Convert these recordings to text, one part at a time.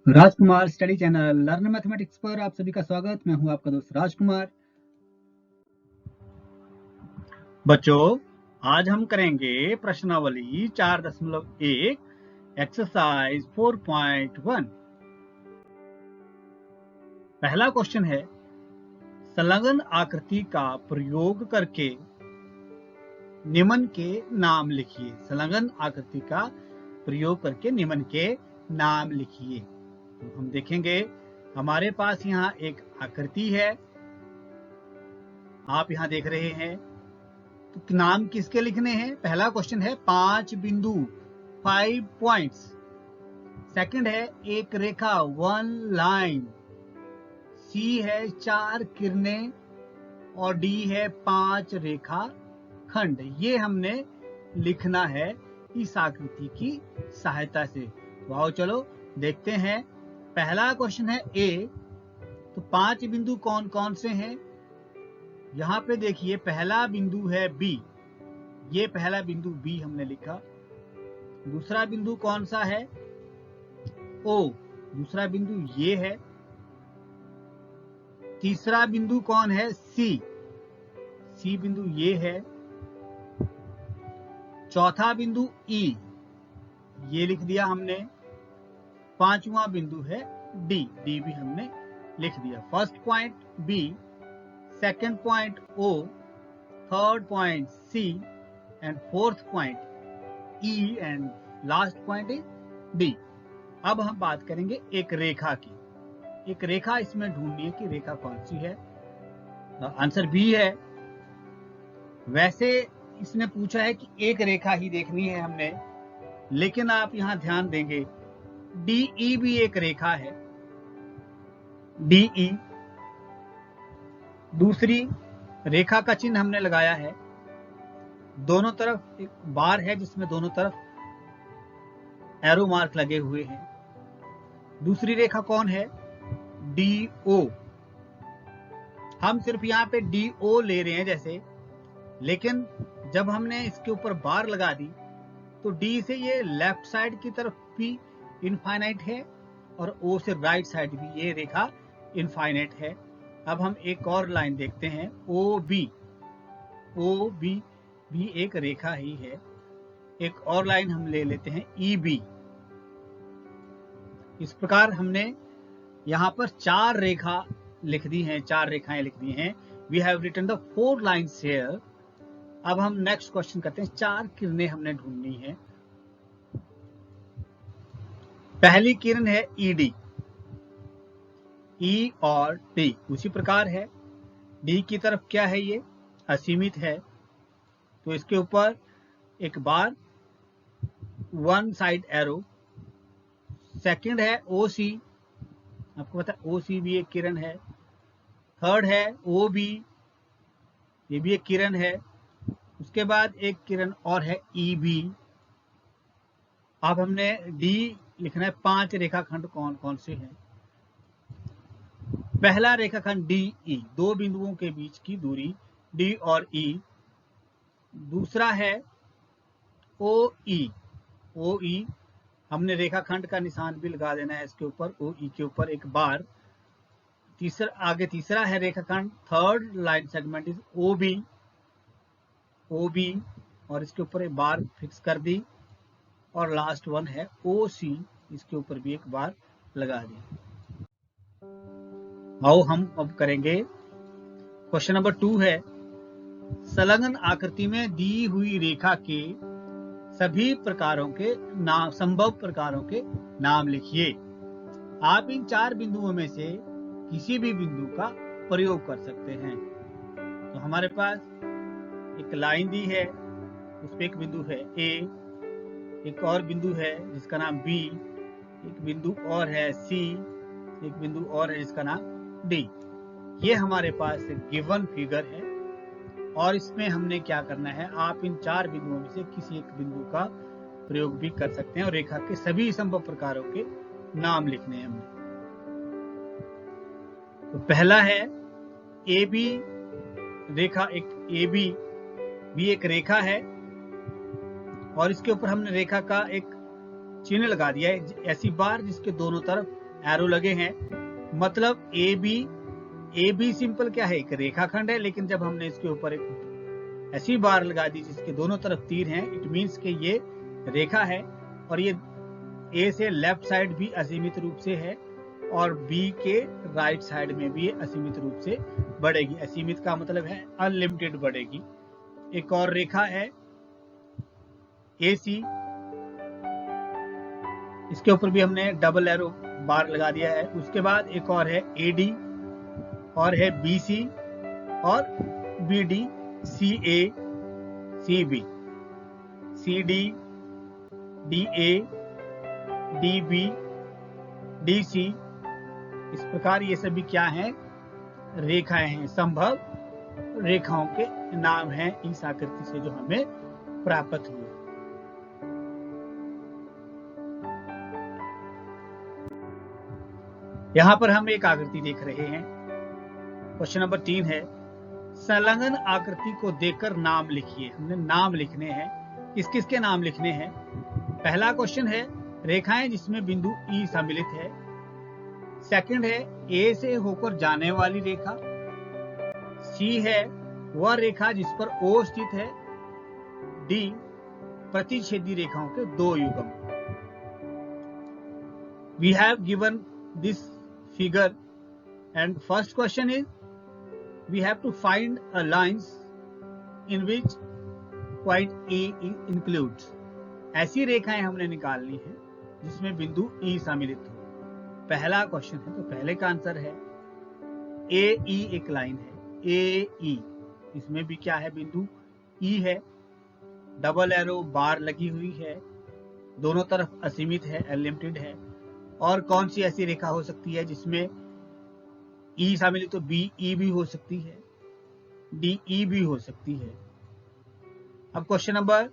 राजकुमार study channel learn mathematics पर आप सभी का स्वागत। मैं हूं आपका दोस्त राजकुमार। बच्चों, आज हम करेंगे प्रश्नावली 4.1 एक्सरसाइज 4.1। पहला क्वेश्चन है, संलग्न आकृति का प्रयोग करके निम्न के नाम लिखिए। संलग्न आकृति का प्रयोग करके निम्न के नाम लिखिए। तो हम देखेंगे, हमारे पास यहाँ एक आकृति है, आप यहाँ देख रहे हैं। तो नाम किसके लिखने हैं? पहला क्वेश्चन है 5 बिंदु 5 पॉइंट्स। सेकंड है एक रेखा 1 लाइन। सी है 4 किरणें और डी है 5 रेखा खंड। ये हमने लिखना है इस आकृति की सहायता से। तो आओ चलो देखते हैं। पहला क्वेश्चन है ए। तो 5 बिंदु कौन कौन से हैं? यहाँ पे देखिए, पहला बिंदु है बी। ये पहला बिंदु बी हमने लिखा। दूसरा बिंदु कौन सा है? ओ। दूसरा बिंदु ये है। तीसरा बिंदु कौन है? सी। सी बिंदु ये है। चौथा बिंदु ई, ये लिख दिया हमने। पांचवा बिंदु है डी। डी भी हमने लिख दिया। First point B, second point O, third point C and fourth point E and last point is D. अब हम बात करेंगे एक रेखा की। एक रेखा इसमें ढूंढनी है कि रेखा कौन सी है। आंसर बी है। वैसे इसने पूछा है कि एक रेखा ही देखनी है हमने, लेकिन आप यहां ध्यान देंगे डीई भी एक रेखा है। डीई दूसरी रेखा का चिन्ह हमने लगाया है। दोनों तरफ एक बार है जिसमें दोनों तरफ एरो मार्क लगे हुए हैं। दूसरी रेखा कौन है? डीओ। हम सिर्फ यहाँ पे डीओ ले रहे हैं जैसे, लेकिन जब हमने इसके ऊपर बार लगा दी तो डी से ये लेफ्ट साइड की तरफ भी इनफाइनाइट है और ओ से राइट साइड भी ये रेखा इनफाइनाइट है। अब हम एक और लाइन देखते हैं, ओ बी। ओ बी भी एक रेखा ही है। एक और लाइन हम ले लेते हैं, ई बी। इस प्रकार हमने यहाँ पर 4 रेखा लिख दी हैं, 4 रेखाएं लिख दी हैं। We have written the 4 lines here. अब हम नेक्स्ट क्वेश्चन करते हैं। 4 किरणें हमने ढूंढनी है। पहली किरण है ईडी। ई और डी उसी प्रकार है। डी की तरफ क्या है? ये असीमित है, तो इसके ऊपर एक बार, वन साइड एरो। सेकंड है ओ सी। आपको पता है ओ सी भी एक किरण है। थर्ड है ओ बी, ये भी एक किरण है। उसके बाद एक किरण और है ई बी। अब हमने डी लिखना है। 5 रेखाखंड कौन कौन से हैं? पहला रेखाखंड डी ई, 2 बिंदुओं के बीच की दूरी डी और ई। दूसरा है ओ ई। ओ ई हमने रेखाखंड का निशान भी लगा देना है इसके ऊपर, ओ ई के ऊपर एक बार। तीसरा है रेखाखंड, third line segment is O B. O B और इसके ऊपर एक बार फिक्स कर दी। और लास्ट वन है ओ सी, इसके ऊपर भी एक बार लगा दी। आओ हम अब करेंगे क्वेश्चन नंबर 2 है, संलग्न आकृति में दी हुई रेखा के सभी प्रकारों के नाम, संभव प्रकारों के नाम लिखिए। आप इन 4 बिंदुओं में से किसी भी बिंदु का प्रयोग कर सकते हैं। तो हमारे पास एक लाइन दी है, उस पे एक बिंदु है ए, एक और बिंदु है जिसका नाम बी, एक बिंदु और है सी, एक बिंदु और है जिसका नाम डी। ये हमारे पास गिवन फिगर है और इसमें हमने क्या करना है, आप इन 4 बिंदुओं में से किसी एक बिंदु का प्रयोग भी कर सकते हैं और रेखा के सभी संभव प्रकारों के नाम लिखने हैं हमने। तो पहला है ए बी रेखा। एक ए बी भी एक रेखा है और इसके ऊपर हमने रेखा का एक चिन्ह लगा दिया है, ऐसी बार जिसके दोनों तरफ एरो लगे हैं, मतलब ए बी सिंपल क्या है, एक रेखाखंड है, लेकिन जब हमने इसके ऊपर एक ऐसी बार लगा दी जिसके दोनों तरफ तीर हैं, इट मीन्स कि ये रेखा है और ये ए से लेफ्ट साइड भी असीमित रूप से है और बी के राइट साइड में भी ये असीमित रूप से बढ़ेगी। असीमित का मतलब है अनलिमिटेड बढ़ेगी। एक और रेखा है AC, इसके ऊपर भी हमने डबल एरो बार लगा दिया है। उसके बाद एक और है AD और है BC और BD, CA, CB, CD, DA, DB, DC। इस प्रकार ये सभी क्या हैं, रेखाएं हैं, संभव रेखाओं के नाम हैं इस आकृति से जो हमें प्राप्त हुए। यहां पर हम एक आकृति देख रहे हैं। क्वेश्चन नंबर 3 है, संलग्न आकृति को देखकर नाम लिखिए। हमने नाम लिखने हैं, किस किस के नाम लिखने हैं। पहला क्वेश्चन है रेखाएं जिसमें बिंदु E सम्मिलित है। सेकंड है A से होकर जाने वाली रेखा। C है वह रेखा जिस पर O स्थित है। D प्रतिच्छेदी रेखाओं के दो युग्म। We have given this figure and first question is we have to find a lines in which point E includes। ऐसी रेखाएं हमने निकालनी है जिसमें बिंदु E सम्मिलित हो। पहला क्वेश्चन है तो पहले का आंसर है AE, एक लाइन है AE, इसमें भी क्या है, बिंदु E है, डबल एरो बार लगी हुई है, दोनों तरफ असीमित है, अनलिमिटेड है। और कौन सी ऐसी रेखा हो सकती है जिसमें E शामिल, तो BE भी हो सकती है, DE भी हो सकती है। अब क्वेश्चन नंबर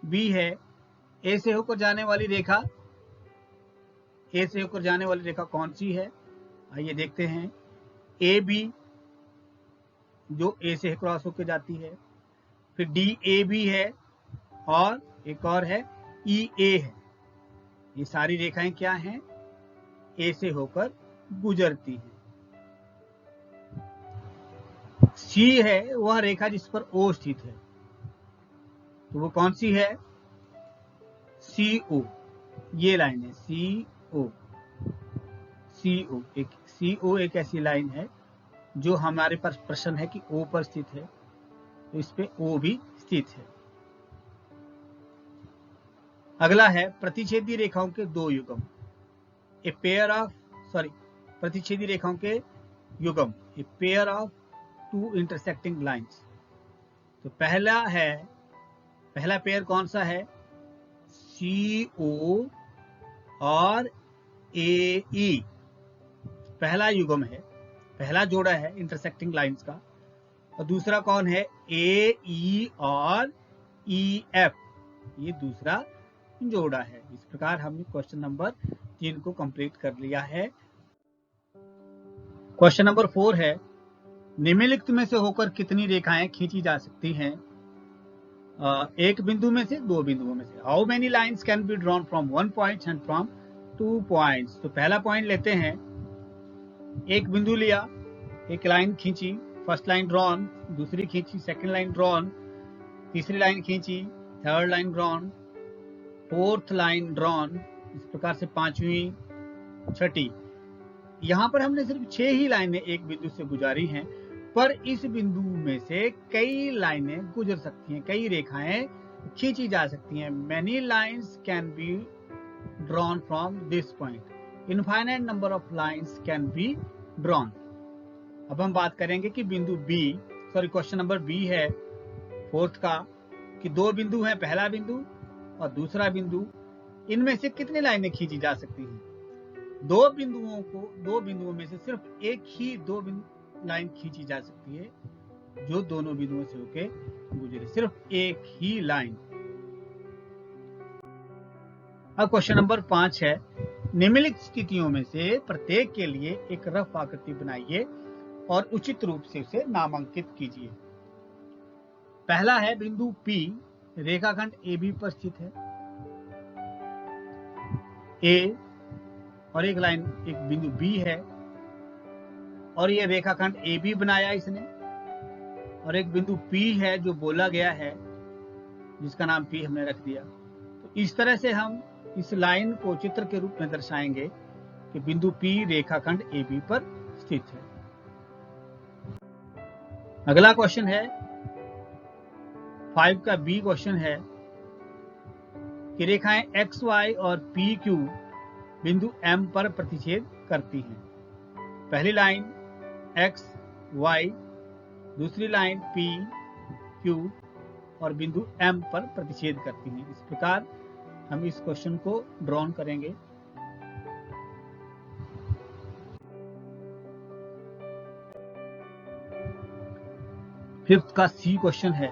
B है, A से होकर जाने वाली रेखा, A से होकर जाने वाली रेखा कौन सी है, आइए देखते हैं। AB जो A से क्रॉस होकर जाती है, फिर DAB है और एक और है EA है। ये सारी रेखाएं क्या हैं, A से होकर गुजरती हैं। C है वह रेखा जिस पर O स्थित है, तो वो कौन सी है, CO, ये लाइन है CO। CO एक ऐसी लाइन है जो हमारे पास प्रश्न है कि O पर स्थित है, तो इस पे O भी स्थित है। अगला है प्रतिच्छेदी रेखाओं के दो युग्म। प्रतिच्छेदी रेखाओं के युग्म, a pair of two intersecting lines. तो पहला पेयर कौन सा है, CO और AE, पहला युग्म है, पहला जोड़ा है इंटरसेक्टिंग लाइंस का। और दूसरा कौन है, AE और EF, ये दूसरा जोड़ा है। इस प्रकार हमने क्वेश्चन नंबर 3 को कंप्लीट कर लिया है। क्वेश्चन नंबर 4 है, निम्नलिखित में से होकर कितनी रेखाएं खींची जा सकती हैं, एक बिंदु में से, दो बिंदुओं में से। How many lines can be drawn from 1 point and from 2 points. तो पहला पॉइंट लेते हैं, एक बिंदु लिया, एक लाइन खींची, फर्स्ट लाइन ड्रॉन, दूसरी खींची, सेकंड लाइन ड्रॉन, तीसरी लाइन खींची, third line drawn, fourth line drawn, इस प्रकार से पांचवी, छठी। यहां पर हमने सिर्फ 6 ही लाइनें एक बिंदु से गुजारी हैं, पर इस बिंदु में से कई लाइनें गुजर सकती हैं, कई रेखाएं खींची जा सकती हैं। Many lines can be drawn from this point, infinite number of lines can be drawn. अब हम बात करेंगे कि बिंदु क्वेश्चन नंबर B है 4th का, कि दो बिंदु हैं, पहला बिंदु और दूसरा बिंदु, इनमें से कितनी लाइनें खींची जा सकती हैं। दो बिंदुओं में से सिर्फ एक ही लाइन खींची जा सकती है जो दोनों बिंदुओं से होके गुजरे, सिर्फ एक ही लाइन। अब क्वेश्चन नंबर 5 है, निम्नलिखित स्थितियों में से प्रत्येक के लिए एक रफ आकृति बनाइए और उचित रूप से उसे नामांकित कीजिए। पहला है बिंदु P रेखाखंड AB पर स्थित है। A और एक लाइन, एक बिंदु बी है, और ये रेखाखंड ए बी बनाया इसने, और एक बिंदु पी है जो बोला गया है, जिसका नाम पी हमने रख दिया। तो इस तरह से हम इस लाइन को चित्र के रूप में दर्शाएंगे कि बिंदु पी रेखाखंड ए बी पर स्थित है। अगला क्वेश्चन है 5 का बी क्वेश्चन है कि रेखाएं एक्स वाई और पी क्यू बिंदु एम पर प्रतिच्छेद करती हैं। पहली लाइन एक्स वाई, दूसरी लाइन पी क्यू और बिंदु एम पर प्रतिच्छेद करती हैं। इस प्रकार हम इस क्वेश्चन को ड्रॉन करेंगे। फिफ्थ का सी क्वेश्चन है,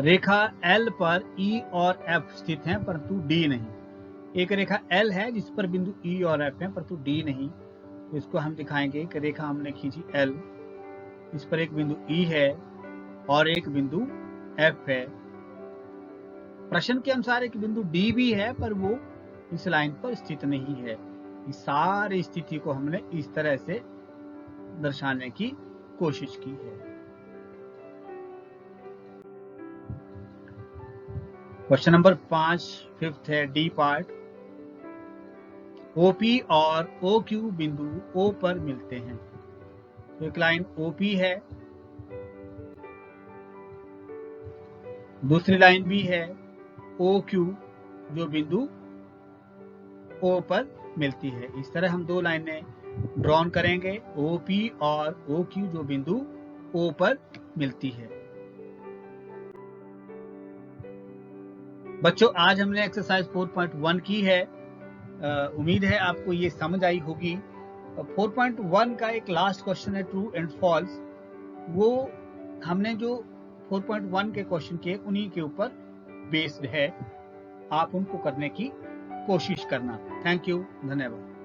रेखा एल पर ई और एफ स्थित हैं परंतु डी नहीं। एक रेखा एल है जिस पर बिंदु ई और एफ है परंतु डी नहीं। तो इसको हम दिखाएंगे कि रेखा हमने खींची एल, इस पर एक बिंदु ई है और एक बिंदु एफ है। प्रश्न के अनुसार एक बिंदु डी भी है पर वो इस लाइन पर स्थित नहीं है। इस सारी स्थिति को हमने इस तरह से दर्शाने की कोशिश की है। क्वेश्चन नंबर 5 फिफ्थ है, डी पार्ट। ओपी और ओ क्यू बिंदु ओ पर मिलते हैं। तो एक लाइन ओपी है, दूसरी लाइन भी है ओ क्यू जो बिंदु ओ पर मिलती है। इस तरह हम दो लाइनें ड्रॉन करेंगे, ओपी और ओ क्यू जो बिंदु ओ पर मिलती है। बच्चों, आज हमने एक्सरसाइज 4.1 की है। उम्मीद है आपको ये समझ आई होगी। 4.1 का एक लास्ट क्वेश्चन है ट्रू एंड फॉल्स। वो हमने जो 4.1 के क्वेश्चन किए उन्हीं के ऊपर बेस्ड है। आप उनको करने की कोशिश करना। थैंक यू, धन्यवाद।